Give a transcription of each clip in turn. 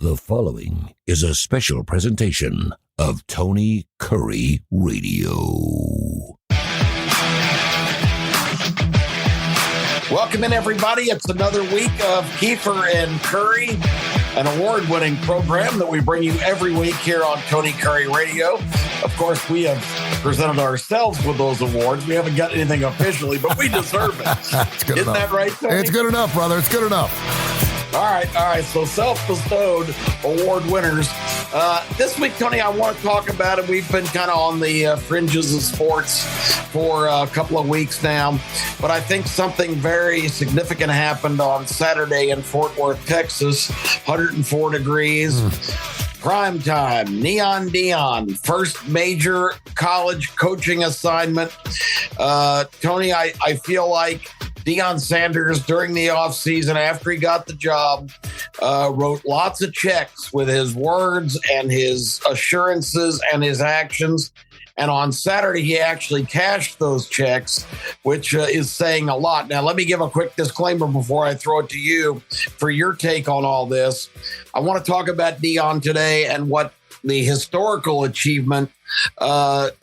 The following is a special presentation of Tony Kurre Radio. Welcome in, everybody. It's another week of Keefer and Kurre, an award-winning program that we bring you every week here on Tony Kurre Radio. Of course, we have presented ourselves with those awards. We haven't got anything officially, but we deserve it. Isn't enough. That right, Tony? It's good enough, brother. It's good enough. All right. So self-bestowed award winners. This week, Tony, I want to talk about it. We've been kind of on the fringes of sports for a couple of weeks now, but I think something very significant happened on Saturday in Fort Worth, Texas. 104 degrees. Prime time, Neon Deion, first major college coaching assignment. Tony, I feel like Deion Sanders, during the offseason, after he got the job, wrote lots of checks with his words and his assurances and his actions. And on Saturday, he actually cashed those checks, which is saying a lot. Now, let me give a quick disclaimer before I throw it to you for your take on all this. I want to talk about Deion today and what the historical achievement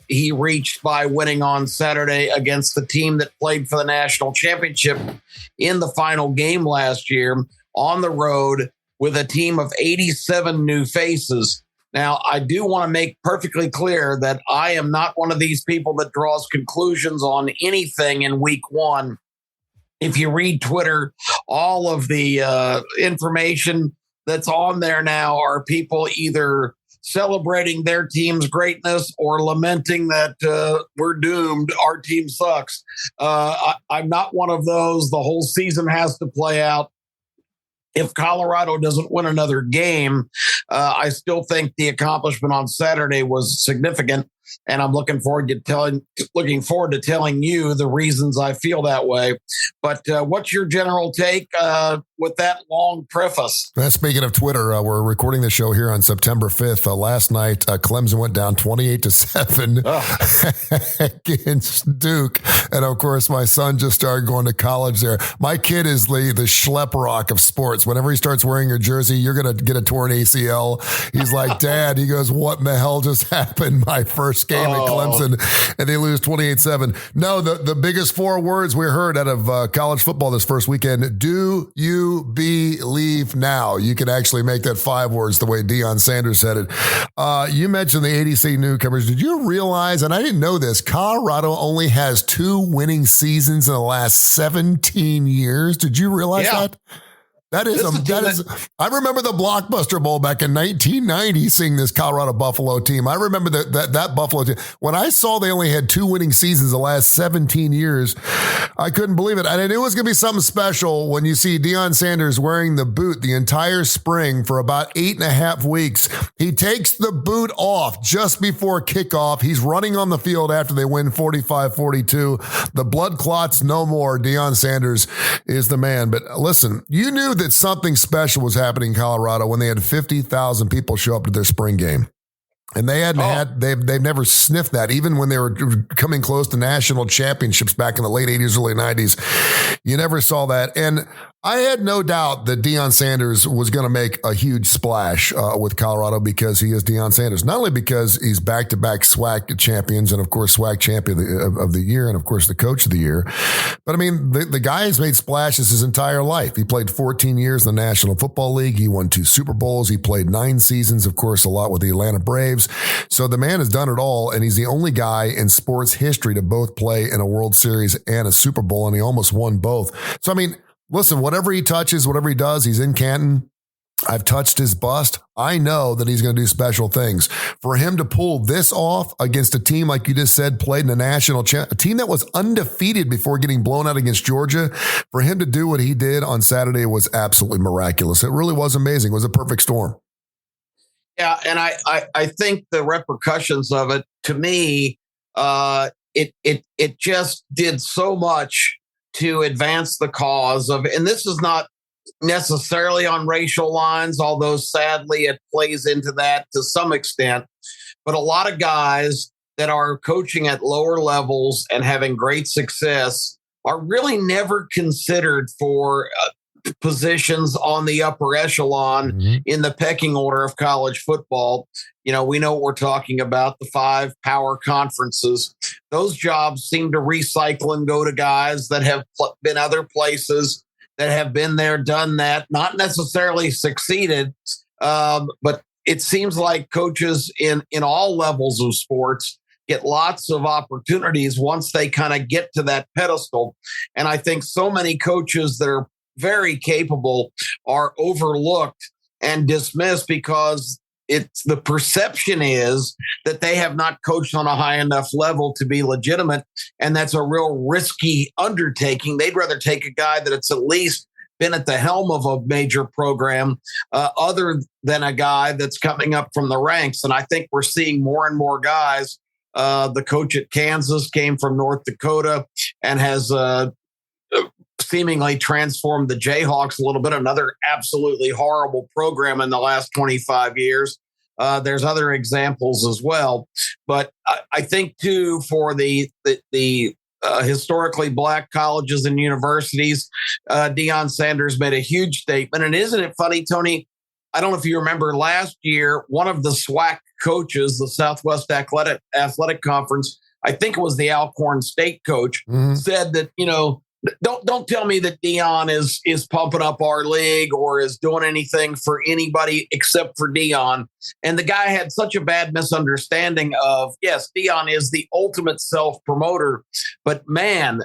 he reached by winning on Saturday against the team that played for the national championship in the final game last year on the road with a team of 87 new faces. Now, I do want to make perfectly clear that I am not one of these people that draws conclusions on anything in week one. If you read Twitter, all of the information that's on there now are people either celebrating their team's greatness or lamenting that we're doomed, our team sucks. I'm not one of those. The whole season has to play out. If Colorado doesn't win another game, I still think the accomplishment on Saturday was significant, and I'm looking forward to telling you the reasons I feel that way. But what's your general take with that long preface? Speaking of Twitter, we're recording the show here on September 5th. Last night, Clemson went down 28-7 against Duke. And of course, my son just started going to college there. My kid is the schlep rock of sports. Whenever he starts wearing your jersey, you're going to get a torn ACL. He's like, Dad, he goes, what in the hell just happened? My first game at Clemson, and they lose 28-7. No, the biggest four words we heard out of college football this first weekend: do you believe now? You can actually make that 5 words the way Deion Sanders said it. You mentioned the 86 newcomers. Did you realize, and I didn't know this, Colorado only has 2 winning seasons in the last 17 years? Did you realize that? That is, I remember the Blockbuster Bowl back in 1990, seeing this Colorado Buffalo team. I remember that Buffalo team. When I saw they only had 2 winning seasons the last 17 years, I couldn't believe it. And I knew it was going to be something special when you see Deion Sanders wearing the boot the entire spring for about 8.5 weeks. He takes the boot off just before kickoff. He's running on the field after they win 45-42. The blood clots no more. Deion Sanders is the man. But listen, you knew that something special was happening in Colorado when they had 50,000 people show up to their spring game. And they hadn't they've never sniffed that, even when they were coming close to national championships back in the late 80s, early 90s. You never saw that. And I had no doubt that Deion Sanders was going to make a huge splash with Colorado because he is Deion Sanders. Not only because he's back-to-back SWAC champions and, of course, SWAC champion of the year and, of course, the coach of the year. But, I mean, the guy has made splashes his entire life. He played 14 years in the National Football League. He won 2 Super Bowls. He played 9 seasons, of course, a lot with the Atlanta Braves. So the man has done it all, and he's the only guy in sports history to both play in a World Series and a Super Bowl, and he almost won both. So, I mean, listen, whatever he touches, whatever he does, he's in Canton. I've touched his bust. I know that he's going to do special things. For him to pull this off against a team, like you just said, played in a national a team that was undefeated before getting blown out against Georgia, for him to do what he did on Saturday was absolutely miraculous. It really was amazing. It was a perfect storm. Yeah, and I think the repercussions of it, to me, it just did so much to advance the cause of, and this is not necessarily on racial lines, although sadly it plays into that to some extent. But a lot of guys that are coaching at lower levels and having great success are really never considered for positions on the upper echelon in the pecking order of college football. We know what we're talking about, the 5 power conferences. Those jobs seem to recycle and go to guys that have been other places, that have been there, done that, not necessarily succeeded. But it seems like coaches in all levels of sports get lots of opportunities once they kind of get to that pedestal. And I think so many coaches that are very capable are overlooked and dismissed because the perception is that they have not coached on a high enough level to be legitimate. And that's a real risky undertaking. They'd rather take a guy that it's at least been at the helm of a major program other than a guy that's coming up from the ranks. And I think we're seeing more and more guys. The coach at Kansas came from North Dakota and has seemingly transformed the Jayhawks a little bit, another absolutely horrible program in the last 25 years. There's other examples as well. But I think, too, for the historically black colleges and universities, Deion Sanders made a huge statement. And isn't it funny, Tony? I don't know if you remember last year, one of the SWAC coaches, the Southwest Athletic Conference, I think it was the Alcorn State coach, said that, don't tell me that Deion is pumping up our league or is doing anything for anybody except for Deion. And the guy had such a bad misunderstanding of, yes, Deion is the ultimate self-promoter, but man,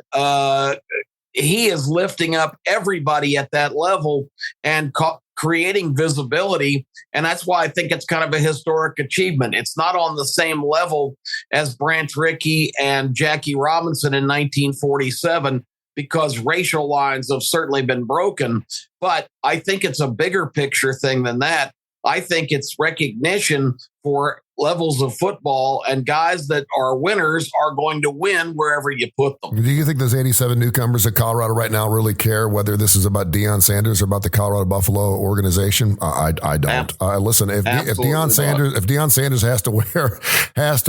he is lifting up everybody at that level and creating visibility. And that's why I think it's kind of a historic achievement. It's not on the same level as Branch Rickey and Jackie Robinson in 1947, because racial lines have certainly been broken. But I think it's a bigger picture thing than that. I think it's recognition for levels of football, and guys that are winners are going to win wherever you put them. Do you think those 87 newcomers at Colorado right now really care whether this is about Deion Sanders or about the Colorado Buffalo organization? I don't. Listen, if Deion Sanders has to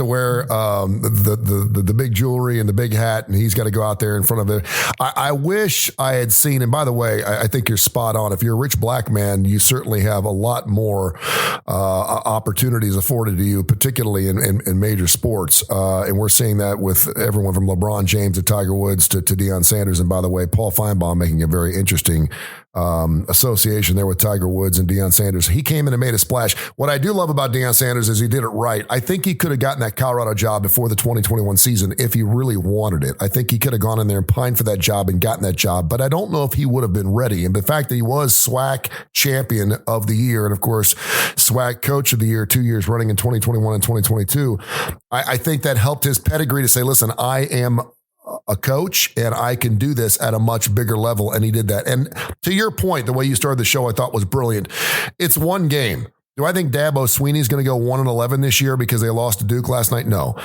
wear the big jewelry and the big hat, and he's got to go out there in front of it. I wish I had seen. And by the way, I think you're spot on. If you're a rich black man, you certainly have a lot more opportunities afforded to you, particularly in major sports. And we're seeing that with everyone from LeBron James to Tiger Woods to Deion Sanders. And by the way, Paul Feinbaum making a very interesting association there with Tiger Woods and Deion Sanders. He came in and made a splash. What I do love about Deion Sanders is he did it right. I think he could have gotten that Colorado job before the 2021 season if he really wanted it. I think he could have gone in there and pined for that job and gotten that job, but I don't know if he would have been ready. And the fact that he was SWAC champion of the year and, of course, SWAC coach of the year 2 years running in 2021 and 2022, I think that helped his pedigree to say, listen, I am a coach and I can do this at a much bigger level. And he did that. And to your point, the way you started the show, I thought was brilliant. It's one game. Do I think Dabo Swinney's going to go 1-11 this year because they lost to Duke last night? No.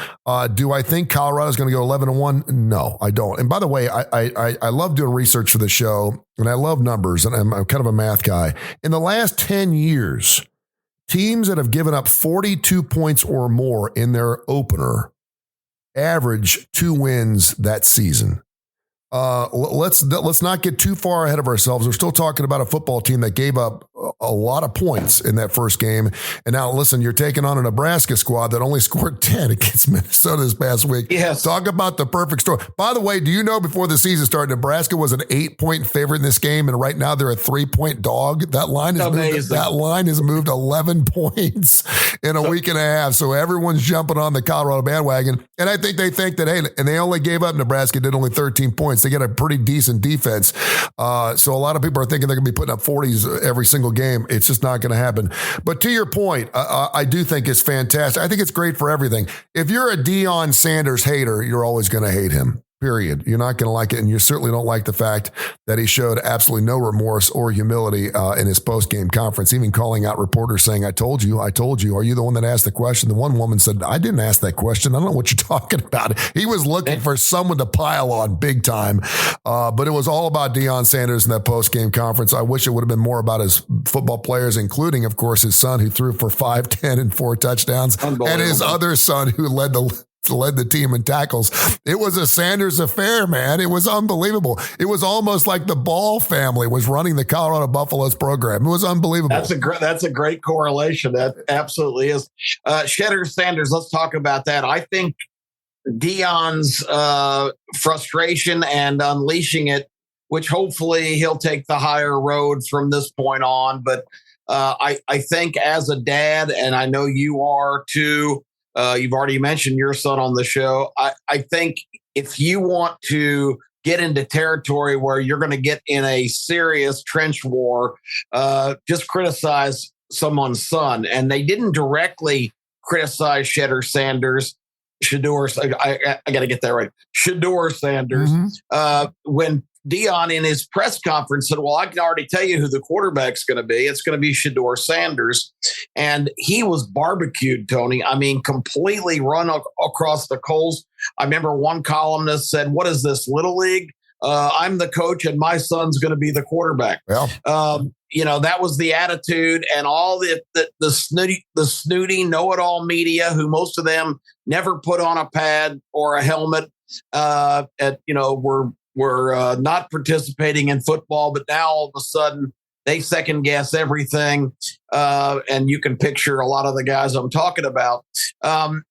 Do I think Colorado's going to go 11-1? No, I don't. And by the way, I love doing research for the show and I love numbers and I'm kind of a math guy. In the last 10 years, teams that have given up 42 points or more in their opener average 2 wins that season. Let's not get too far ahead of ourselves. We're still talking about a football team that gave up a lot of points in that first game. And now, listen, you're taking on a Nebraska squad that only scored 10 against Minnesota this past week. Yes. Talk about the perfect story. By the way, do you know before the season started, Nebraska was an 8-point favorite in this game, and right now they're a 3-point dog. That line has moved 11 points in a week and a half. So everyone's jumping on the Colorado bandwagon. And I think they think that, hey, and they only gave up Nebraska, did only 13 points. They got a pretty decent defense. So a lot of people are thinking they're going to be putting up 40s every single game. It's just not going to happen. But to your point, I do think it's fantastic. I think it's great for everything. If you're a Deion Sanders hater, you're always going to hate him. Period. You're not going to like it. And you certainly don't like the fact that he showed absolutely no remorse or humility in his post-game conference, even calling out reporters saying, I told you. Are you the one that asked the question? The one woman said, I didn't ask that question. I don't know what you're talking about. He was looking for someone to pile on big time. But it was all about Deion Sanders in that post-game conference. I wish it would have been more about his football players, including, of course, his son who threw for 5, 10, and 4 touchdowns, and his other son who led the led the team in tackles. It was a Sanders affair, man. It was unbelievable. It was almost like the Ball family was running the Colorado Buffaloes program. It was unbelievable. That's a great correlation. That absolutely is. Shedder Sanders, let's talk about that. I think Deion's frustration and unleashing it, which hopefully he'll take the higher road from this point on. But I think as a dad, and I know you are too, you've already mentioned your son on the show. I think if you want to get into territory where you're going to get in a serious trench war, just criticize someone's son. And they didn't directly criticize Shedder Sanders. I got to get that right. Shedeur Sanders. When Deion in his press conference said, well, I can already tell you who the quarterback's going to be. It's going to be Shedeur Sanders. And he was barbecued, Tony. I mean, completely run across the coals. I remember one columnist said, what is this, Little League? I'm the coach and my son's going to be the quarterback. Well, that was the attitude, and all the snooty know-it-all media, who most of them never put on a pad or a helmet, were not participating in football, but now all of a sudden they second guess everything. And you can picture a lot of the guys I'm talking about. To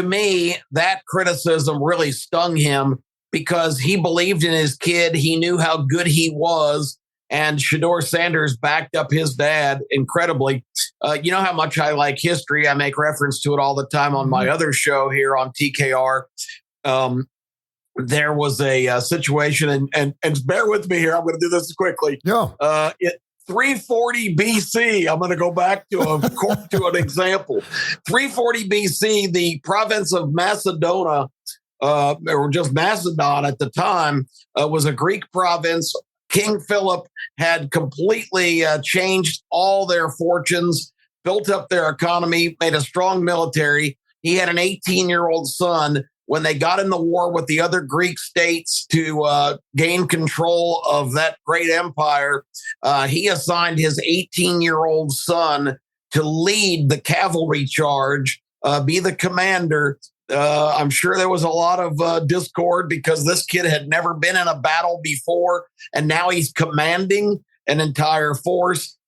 me, that criticism really stung him because he believed in his kid. He knew how good he was. And Shedeur Sanders backed up his dad incredibly. You know how much I like history. I make reference to it all the time on my other show here on TKR. There was a situation, and bear with me here. I'm going to do this quickly. Yeah. 340 BC. I'm going to go back to an example. 340 BC, the province of Macedonia, or just Macedon at the time, was a Greek province. King Philip had completely changed all their fortunes, built up their economy, made a strong military. He had an 18-year-old son. When they got in the war with the other Greek states to gain control of that great empire, he assigned his 18-year-old son to lead the cavalry charge, be the commander. I'm sure there was a lot of discord because this kid had never been in a battle before, and now he's commanding an entire force.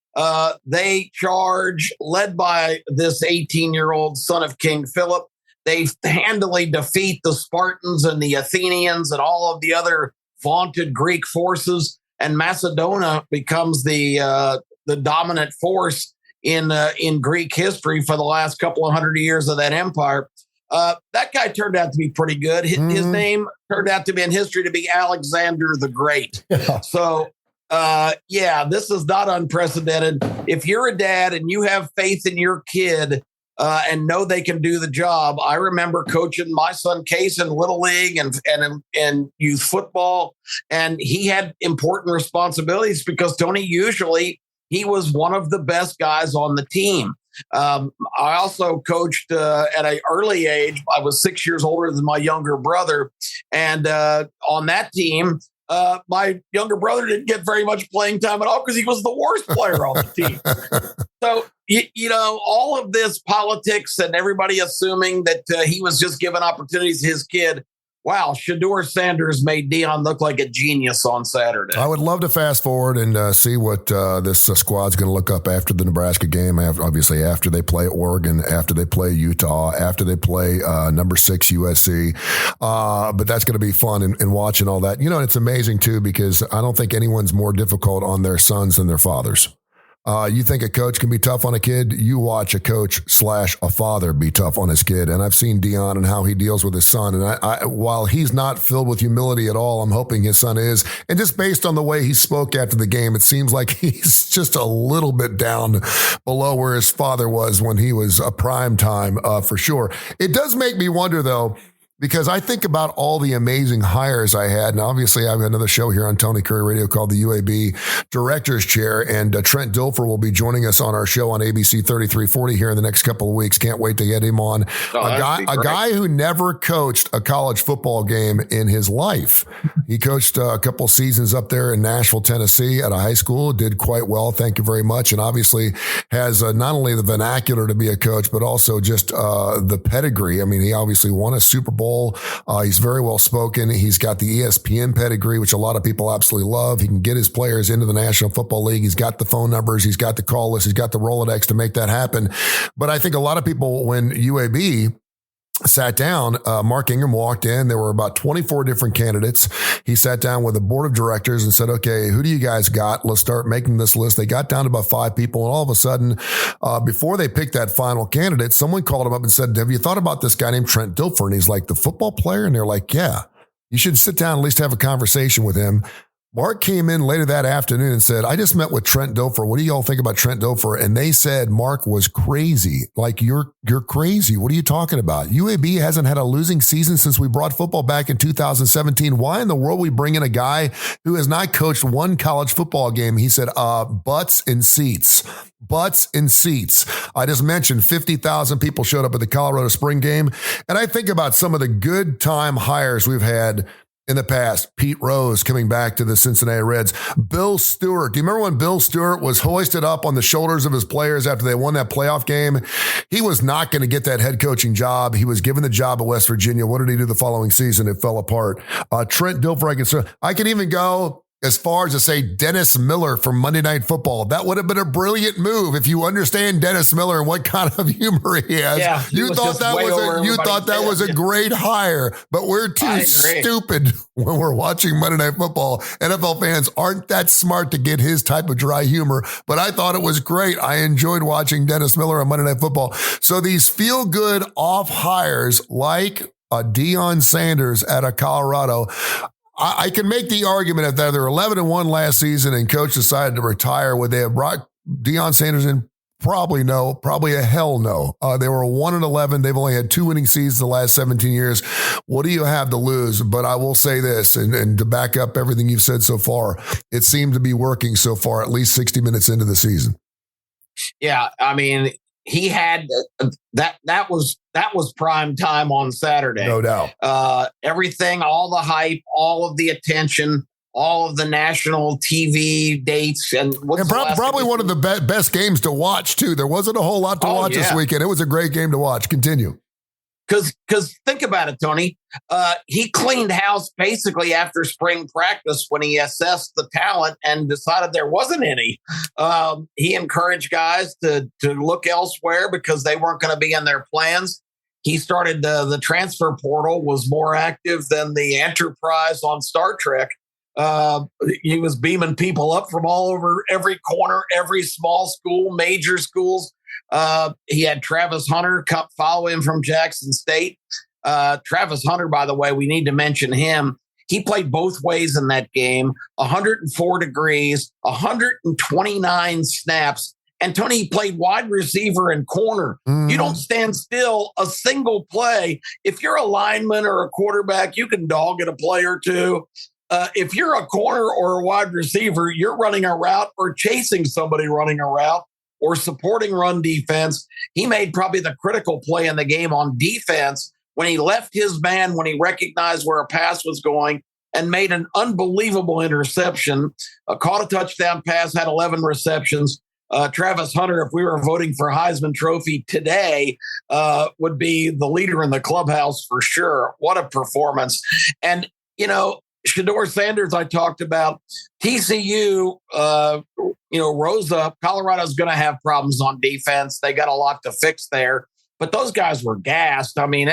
They charge, led by this 18-year-old son of King Philip. They handily defeat the Spartans and the Athenians and all of the other vaunted Greek forces, and Macedonia becomes the dominant force in Greek history for the last couple of hundred years of that empire. That guy turned out to be pretty good. His name turned out to be in history to be Alexander the Great. Yeah. So, this is not unprecedented. If you're a dad and you have faith in your kid and know they can do the job, I remember coaching my son Case in Little League and youth football, and he had important responsibilities because Tony, usually he was one of the best guys on the team. I also coached at an early age. I was 6 years older than my younger brother. And on that team, my younger brother didn't get very much playing time at all because he was the worst player on the team. So, all of this politics and everybody assuming that he was just giving opportunities to his kid. Wow, Shedeur Sanders made Deion look like a genius on Saturday. I would love to fast forward and see what this squad's going to look up after the Nebraska game. Obviously, after they play Oregon, after they play Utah, after they play number 6 USC. But that's going to be fun in watching all that. It's amazing, too, because I don't think anyone's more difficult on their sons than their fathers. You think a coach can be tough on a kid? You watch a coach / a father be tough on his kid. And I've seen Deion and how he deals with his son. And I while he's not filled with humility at all, I'm hoping his son is. And just based on the way he spoke after the game, it seems like he's just a little bit down below where his father was when he was a prime time, for sure. It does make me wonder, though, because I think about all the amazing hires I had. And obviously, I have another show here on Tony Curre Radio called the UAB Director's Chair. And Trent Dilfer will be joining us on our show on ABC 3340 here in the next couple of weeks. Can't wait to get him on. A guy who never coached a college football game in his life. He coached a couple seasons up there in Nashville, Tennessee at a high school, did quite well. Thank you very much. And obviously has not only the vernacular to be a coach, but also just the pedigree. I mean, he obviously won a Super Bowl. He's very well spoken. He's got the ESPN pedigree, which a lot of people absolutely love. He can get his players into the National Football League. He's got the phone numbers. He's got the call list. He's got the Rolodex to make that happen. But I think a lot of people, when UAB sat down, Mark Ingram walked in. There were about 24 different candidates. He sat down with the board of directors and said, okay, who do you guys got? Let's start making this list. They got down to about 5 people. And all of a sudden, before they picked that final candidate, someone called him up and said, have you thought about this guy named Trent Dilfer? And he's like, the football player? And they're like, yeah, you should sit down, at least have a conversation with him. Mark came in later that afternoon and said, I just met with Trent Dilfer. What do y'all think about Trent Dilfer? And they said Mark was crazy. Like, you're crazy. What are you talking about? UAB hasn't had a losing season since we brought football back in 2017. Why in the world we bring in a guy who has not coached one college football game? He said, butts in seats. Butts in seats. I just mentioned 50,000 people showed up at the Colorado Spring game. And I think about some of the good time hires we've had in the past. Pete Rose coming back to the Cincinnati Reds. Bill Stewart. Do you remember when Bill Stewart was hoisted up on the shoulders of his players after they won that playoff game? He was not going to get that head coaching job. He was given the job at West Virginia. What did he do the following season? It fell apart. Trent Dilfer, I can even go as far as to say Dennis Miller from Monday Night Football. That would have been a brilliant move if you understand Dennis Miller and what kind of humor he has. Yeah, you thought that was a great hire, but we're too stupid when we're watching Monday Night Football. NFL fans aren't that smart to get his type of dry humor, but I thought it was great. I enjoyed watching Dennis Miller on Monday Night Football. So these feel-good off hires like Deion Sanders out of Colorado, I can make the argument that they're 11-1 last season and coach decided to retire. Would they have brought Deion Sanders in? Probably no. Probably a hell no. They were 1-11. They've only had 2 winning seasons the last 17 years. What do you have to lose? But I will say this, and to back up everything you've said so far, it seemed to be working so far, at least 60 minutes into the season. Yeah, I mean, he had that was prime time on Saturday. No doubt. Everything, all the hype, all of the attention, all of the national TV dates. And probably one of the best games to watch, too. There wasn't a whole lot to watch this weekend. It was a great game to watch. Continue. Because think about it, Tony. He cleaned house basically after spring practice when he assessed the talent and decided there wasn't any. He encouraged guys to look elsewhere because they weren't going to be in their plans. He started the transfer portal was more active than the Enterprise on Star Trek. He was beaming people up from all over every corner, every small school, major schools. He had Travis Hunter follow him from Jackson State. Travis Hunter, by the way, we need to mention him. He played both ways in that game, 104 degrees, 129 snaps. And Tony, he played wide receiver and corner. You don't stand still a single play. If you're a lineman or a quarterback, you can dog at a play or two. If you're a corner or a wide receiver, you're running a route or chasing somebody running a route or supporting run defense. He made probably the critical play in the game on defense when he left his man, when he recognized where a pass was going and made an unbelievable interception, caught a touchdown pass, had 11 receptions. Travis Hunter, if we were voting for Heisman Trophy today, would be the leader in the clubhouse for sure. What a performance. And, Shedeur Sanders, I talked about. TCU, rose up. Colorado's going to have problems on defense. They got a lot to fix there. But those guys were gassed. I mean,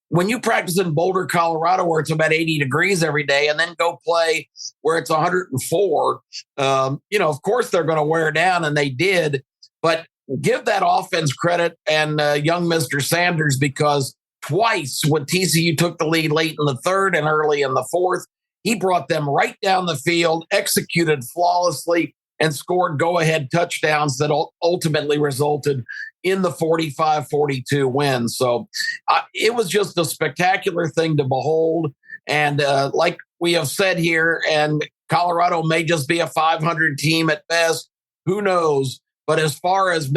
when you practice in Boulder, Colorado, where it's about 80 degrees every day, and then go play where it's 104, of course they're going to wear down, and they did. But give that offense credit and young Mr. Sanders, because twice when TCU took the lead late in the third and early in the fourth, he brought them right down the field, executed flawlessly, and scored go-ahead touchdowns that ultimately resulted in the 45-42 win. So it was just a spectacular thing to behold. And like we have said here, and Colorado may just be a 500 team at best. Who knows? But as far as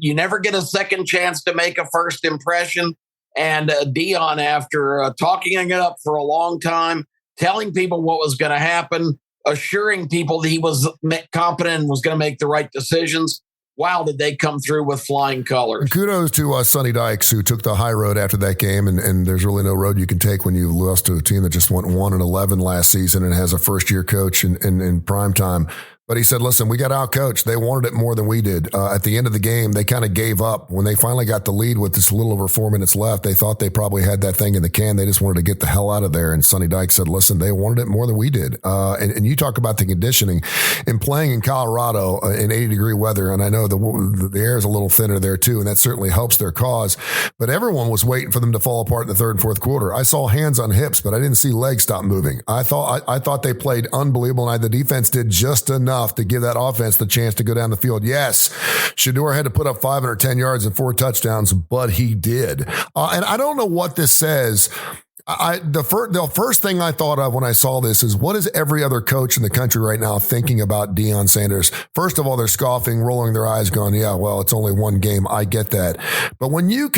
you never get a second chance to make a first impression. And Deion, after talking it up for a long time, telling people what was going to happen, assuring people that he was competent and was going to make the right decisions. Wow, did they come through with flying colors. And kudos to Sonny Dykes, who took the high road after that game. And there's really no road you can take when you lost to a team that just went 1-11 last season and has a first-year coach in prime time. But he said, listen, we got outcoached. They wanted it more than we did. At the end of the game, they kind of gave up. When they finally got the lead with just a little over 4 minutes left, they thought they probably had that thing in the can. They just wanted to get the hell out of there. And Sonny Dykes said, listen, they wanted it more than we did. And you talk about the conditioning and playing in Colorado in 80-degree weather. And I know the air is a little thinner there too, and that certainly helps their cause. But everyone was waiting for them to fall apart in the third and fourth quarter. I saw hands on hips, but I didn't see legs stop moving. I thought they played unbelievable, and the defense did just enough to give that offense the chance to go down the field. Yes, Shedeur had to put up 510 yards and 4 touchdowns, but he did. And I don't know what this says. The first thing I thought of when I saw this is, what is every other coach in the country right now thinking about Deion Sanders? First of all, they're scoffing, rolling their eyes, going, yeah, well, it's only one game. I get that. But when you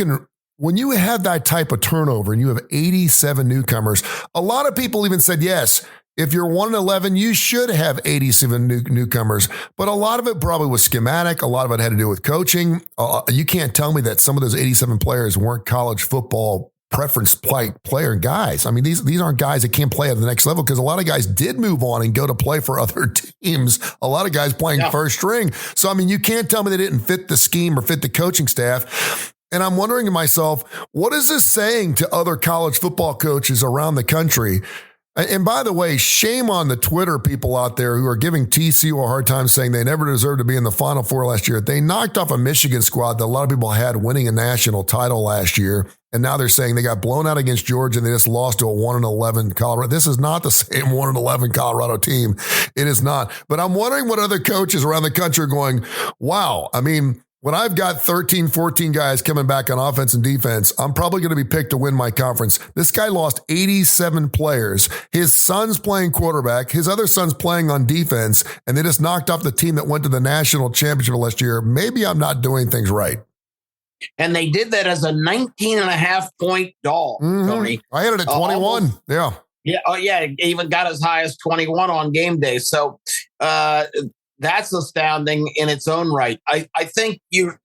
have that type of turnover and you have 87 newcomers, a lot of people even said, yes, if you're 1-11, you should have 87 newcomers. But a lot of it probably was schematic. A lot of it had to do with coaching. You can't tell me that some of those 87 players weren't college football preference player guys. I mean, these aren't guys that can't play at the next level, because a lot of guys did move on and go to play for other teams. A lot of guys playing first string. So, I mean, you can't tell me they didn't fit the scheme or fit the coaching staff. And I'm wondering to myself, what is this saying to other college football coaches around the country? And by the way, shame on the Twitter people out there who are giving TCU a hard time, saying they never deserved to be in the Final Four last year. They knocked off a Michigan squad that a lot of people had winning a national title last year. And now they're saying they got blown out against Georgia and they just lost to a 1-11 Colorado. This is not the same 1-11 Colorado team. It is not. But I'm wondering what other coaches around the country are going, wow, I mean, when I've got 13, 14 guys coming back on offense and defense, I'm probably going to be picked to win my conference. This guy lost 87 players. His son's playing quarterback. His other son's playing on defense. And they just knocked off the team that went to the national championship last year. Maybe I'm not doing things right. And they did that as a 19.5-point dog, Tony. I had it at 21. Yeah. Yeah. Oh, yeah. Even got as high as 21 on game day. So, that's astounding in its own right. I think you're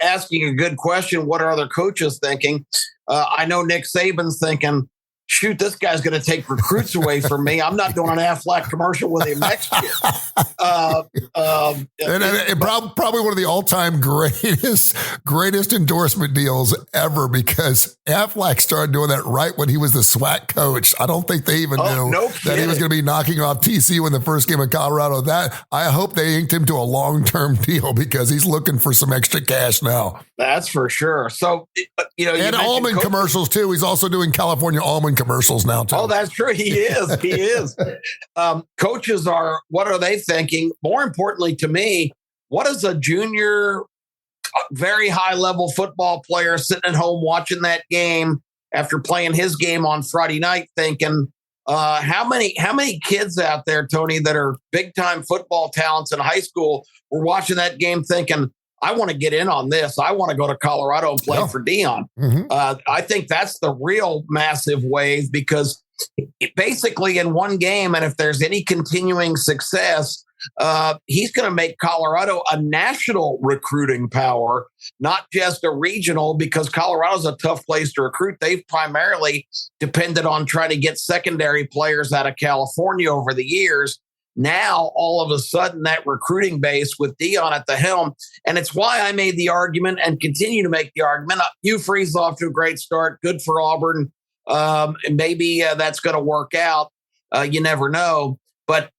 asking a good question. What are other coaches thinking? I know Nick Saban's thinking, shoot, this guy's going to take recruits away from me. I'm not doing an Aflac commercial with him next year. And probably one of the all-time greatest endorsement deals ever, because Aflac started doing that right when he was the SWAC coach. I don't think they even knew that he was going to be knocking off TCU in the first game of Colorado. That I hope they inked him to a long-term deal, because he's looking for some extra cash now. That's for sure. So, and almond commercials too. He's also doing California almond commercials now too. Oh, that's true. He is. He is. Coaches what are they thinking? More importantly to me, what is a junior, very high level football player sitting at home watching that game after playing his game on Friday night thinking, how many kids out there, Tony, that are big time football talents in high school were watching that game thinking, I want to get in on this. I want to go to Colorado and play for Deion. I think that's the real massive wave, because basically in one game, and if there's any continuing success, he's going to make Colorado a national recruiting power, not just a regional, because Colorado's a tough place to recruit. They've primarily depended on trying to get secondary players out of California over the years. Now, all of a sudden, that recruiting base with Deion at the helm, and it's why I made the argument and continue to make the argument. Hugh Freeze off to a great start. Good for Auburn. And maybe that's going to work out. You never know. But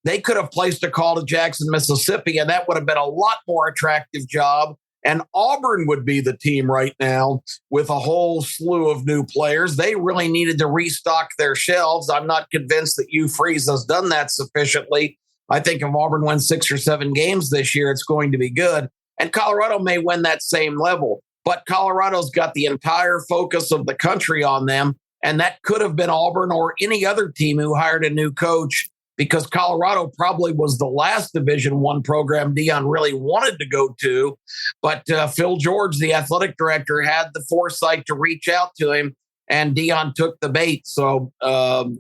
they could have placed a call to Jackson, Mississippi, and that would have been a lot more attractive job. And Auburn would be the team right now with a whole slew of new players. They really needed to restock their shelves. I'm not convinced that Hugh Freeze has done that sufficiently. I think if Auburn wins 6 or 7 games this year, it's going to be good. And Colorado may win that same level. But Colorado's got the entire focus of the country on them. And that could have been Auburn or any other team who hired a new coach, because Colorado probably was the last Division I program Deion really wanted to go to. But Phil George, the athletic director, had the foresight to reach out to him, and Deion took the bait. So, I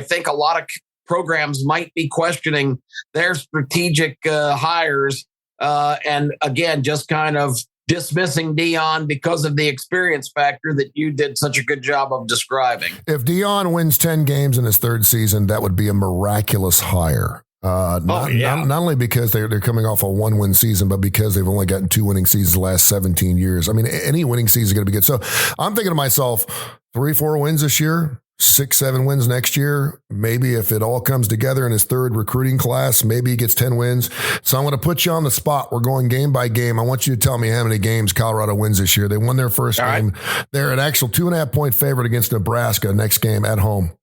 think a lot of programs might be questioning their strategic hires. And again, just kind of dismissing Deion because of the experience factor that you did such a good job of describing. If Deion wins 10 games in his third season, that would be a miraculous hire. Not only because they're coming off a 1-win season, but because they've only gotten 2 winning seasons the last 17 years. I mean, any winning season is going to be good. So I'm thinking to myself, 3-4 wins this year, 6-7 wins next year. Maybe if it all comes together in his third recruiting class, maybe he gets 10 wins. So I'm going to put you on the spot. We're going game by game. I want you to tell me how many games Colorado wins this year. They won their first game. Right. They're an actual 2.5-point favorite against Nebraska next game at home.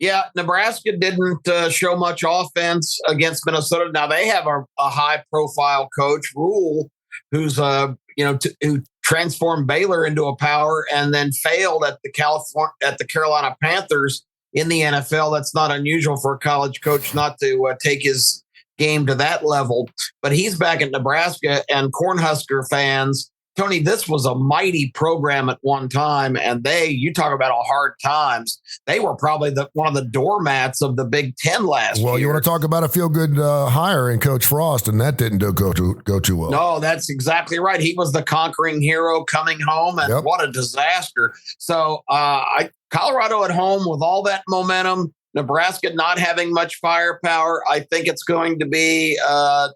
Yeah, Nebraska didn't show much offense against Minnesota. Now they have a high-profile coach, Rule, who's who transformed Baylor into a power and then failed at the Carolina Panthers in the NFL. That's not unusual for a college coach not to take his game to that level. But he's back at Nebraska, and Cornhusker fans, Tony, this was a mighty program at one time, and you talk about hard times. They were probably one of the doormats of the Big Ten last year. Well, you want to talk about a feel-good hire in Coach Frost, and that didn't go too well. No, that's exactly right. He was the conquering hero coming home, and What a disaster. So Colorado at home with all that momentum, Nebraska not having much firepower, I think it's going to be, I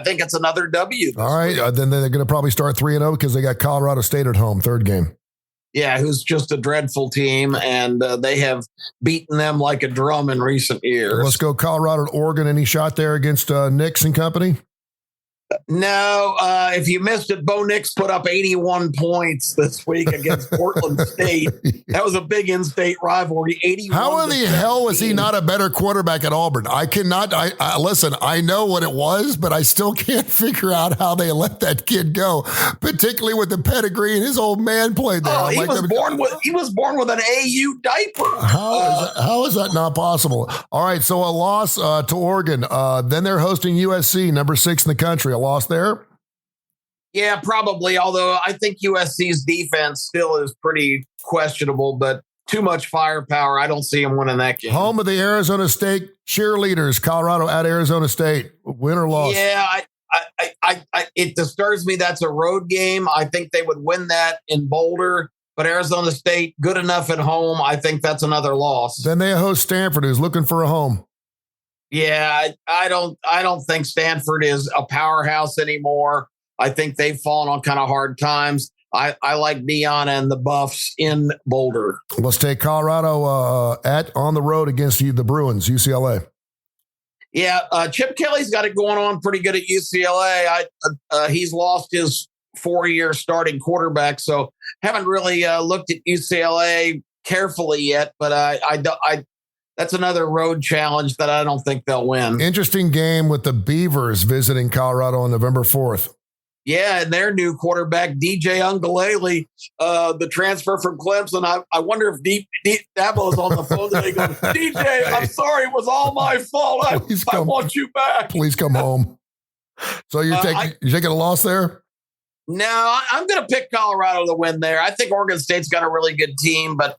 think it's another W. All right. Then they're going to probably start 3-0 because they got Colorado State at home, third game. Yeah, who's just a dreadful team, and they have beaten them like a drum in recent years. Let's go Colorado to Oregon. Any shot there against Nix and company? No, if you missed it, Bo Nix put up 81 points this week against Portland State. That was a big in-state rivalry. 81. How in the hell was he not a better quarterback at Auburn? I cannot. Listen. I know what it was, but I still can't figure out how they let that kid go, particularly with the pedigree and his old man played there. Oh, he was born with an AU diaper. How is that not possible? All right, so a loss to Oregon. Then they're hosting USC, number 6 in the country. A loss there? Yeah, probably. Although I think USC's defense still is pretty questionable, but too much firepower. I don't see them winning that game. Home of the Arizona State cheerleaders, Colorado at Arizona State. Win or loss? Yeah, it disturbs me. That's a road game. I think they would win that in Boulder, but Arizona State, good enough at home. I think that's another loss. Then they host Stanford, who's looking for a home. Yeah, I don't think Stanford is a powerhouse anymore. I think they've fallen on kind of hard times. I like Deion and the Buffs in Boulder. Let's take Colorado on the road against the Bruins, UCLA. Yeah, Chip Kelly's got it going on pretty good at UCLA. He's lost his 4-year starting quarterback, so haven't really looked at UCLA carefully yet. But that's another road challenge that I don't think they'll win. Interesting game with the Beavers visiting Colorado on November 4th. Yeah, and their new quarterback, DJ Ungalele, the transfer from Clemson. I wonder if Dabo's on the phone today going, DJ, I'm sorry, it was all my fault. I want you back. Please come home. So you're taking a loss there? No, I'm going to pick Colorado to win there. I think Oregon State's got a really good team, but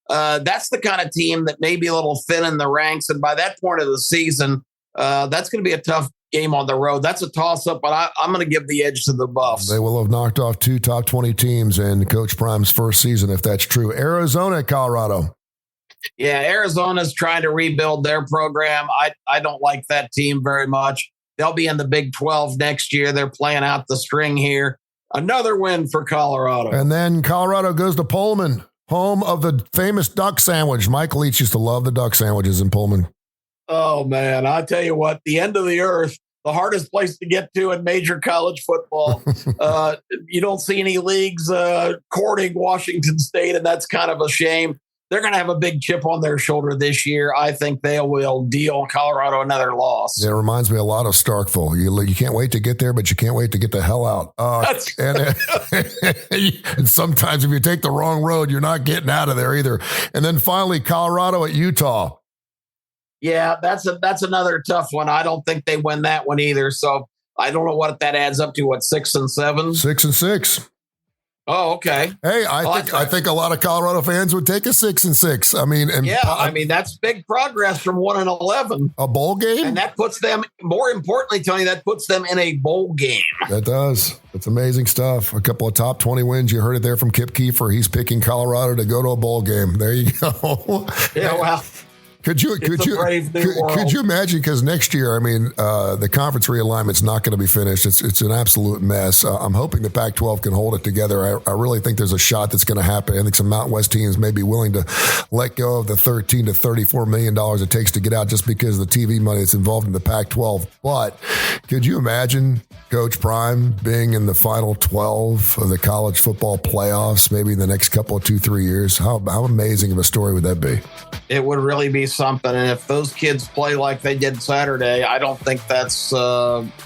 that's the kind of team that may be a little thin in the ranks. And by that point of the season, that's going to be a tough game on the road. That's a toss-up, but I'm going to give the edge to the Buffs. They will have knocked off 2 top 20 teams in Coach Prime's first season, if that's true. Arizona, Colorado. Yeah, Arizona's trying to rebuild their program. I don't like that team very much. They'll be in the Big 12 next year. They're playing out the string here. Another win for Colorado. And then Colorado goes to Pullman, home of the famous duck sandwich. Mike Leach used to love the duck sandwiches in Pullman. Oh, man, I tell you what, the end of the earth, the hardest place to get to in major college football. You don't see any leagues courting Washington State, and that's kind of a shame. they're going to have a big chip on their shoulder this year. I think they will deal Colorado another loss. Yeah, it reminds me a lot of Starkville. You can't wait to get there, but you can't wait to get the hell out. And sometimes if you take the wrong road, you're not getting out of there either. And then finally, Colorado at Utah. Yeah, that's another tough one. I don't think they win that one either. So I don't know what that adds up to. What, 6-7? 6-6. Oh, okay. Hey, I think a lot of Colorado fans would take a 6-6. I mean, that's big progress from 1-11. A bowl game, and that puts them. More importantly, Tony, that puts them in a bowl game. That does. That's amazing stuff. A couple of top 20 wins. You heard it there from Kip Keefer. He's picking Colorado to go to a bowl game. There you go. Yeah, well. Could you imagine? Because next year, the conference realignment's not going to be finished. It's an absolute mess. I'm hoping the Pac-12 can hold it together. I really think there's a shot that's going to happen. I think some Mountain West teams may be willing to let go of the $13 to $34 million it takes to get out just because of the TV money that's involved in the Pac-12. But could you imagine Coach Prime being in the final 12 of the college football playoffs maybe in the next couple of 2-3 years? How amazing of a story would that be? It would really be something. And if those kids play like they did Saturday, I don't think that's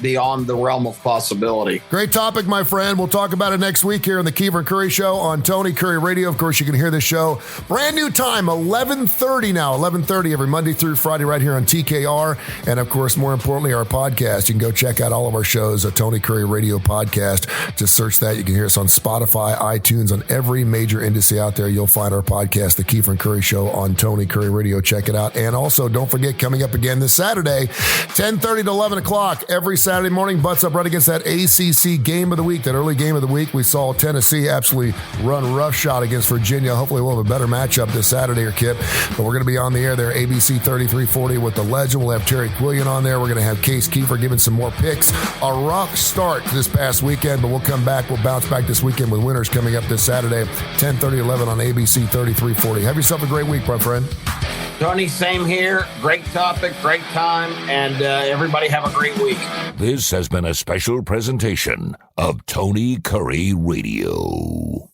beyond the realm of possibility. Great topic, my friend. We'll talk about it next week here on the Keefer and Kurre Show on Tony Kurre Radio. Of course, you can hear this show. Brand new time, 11:30 now. 11:30 every Monday through Friday right here on TKR. And, of course, more importantly, our podcast. You can go check out all of our shows, a Tony Kurre Radio podcast. Just search that. You can hear us on Spotify, iTunes, on every major indice out there. You'll find our podcast, the Keefer and Kurre Show on Tony Kurre Radio. Check it out. And also, don't forget, coming up again this Saturday, 10:30 to 11 o'clock every Saturday morning, butts up right against that ACC game of the week, that early game of the week. We saw Tennessee absolutely run roughshod against Virginia. Hopefully we'll have a better matchup this Saturday, or Kip. But we're going to be on the air there, ABC 3340 with the legend. We'll have Terry Quillian on there. We're going to have Case Keefer giving some more picks. A rough start this past weekend, but we'll come back. We'll bounce back this weekend with winners coming up this Saturday, 10:30 11 on ABC 3340. Have yourself a great week, my friend. Tony, same here. Great topic, great time, and everybody have a great week. This has been a special presentation of Tony Kurre Radio.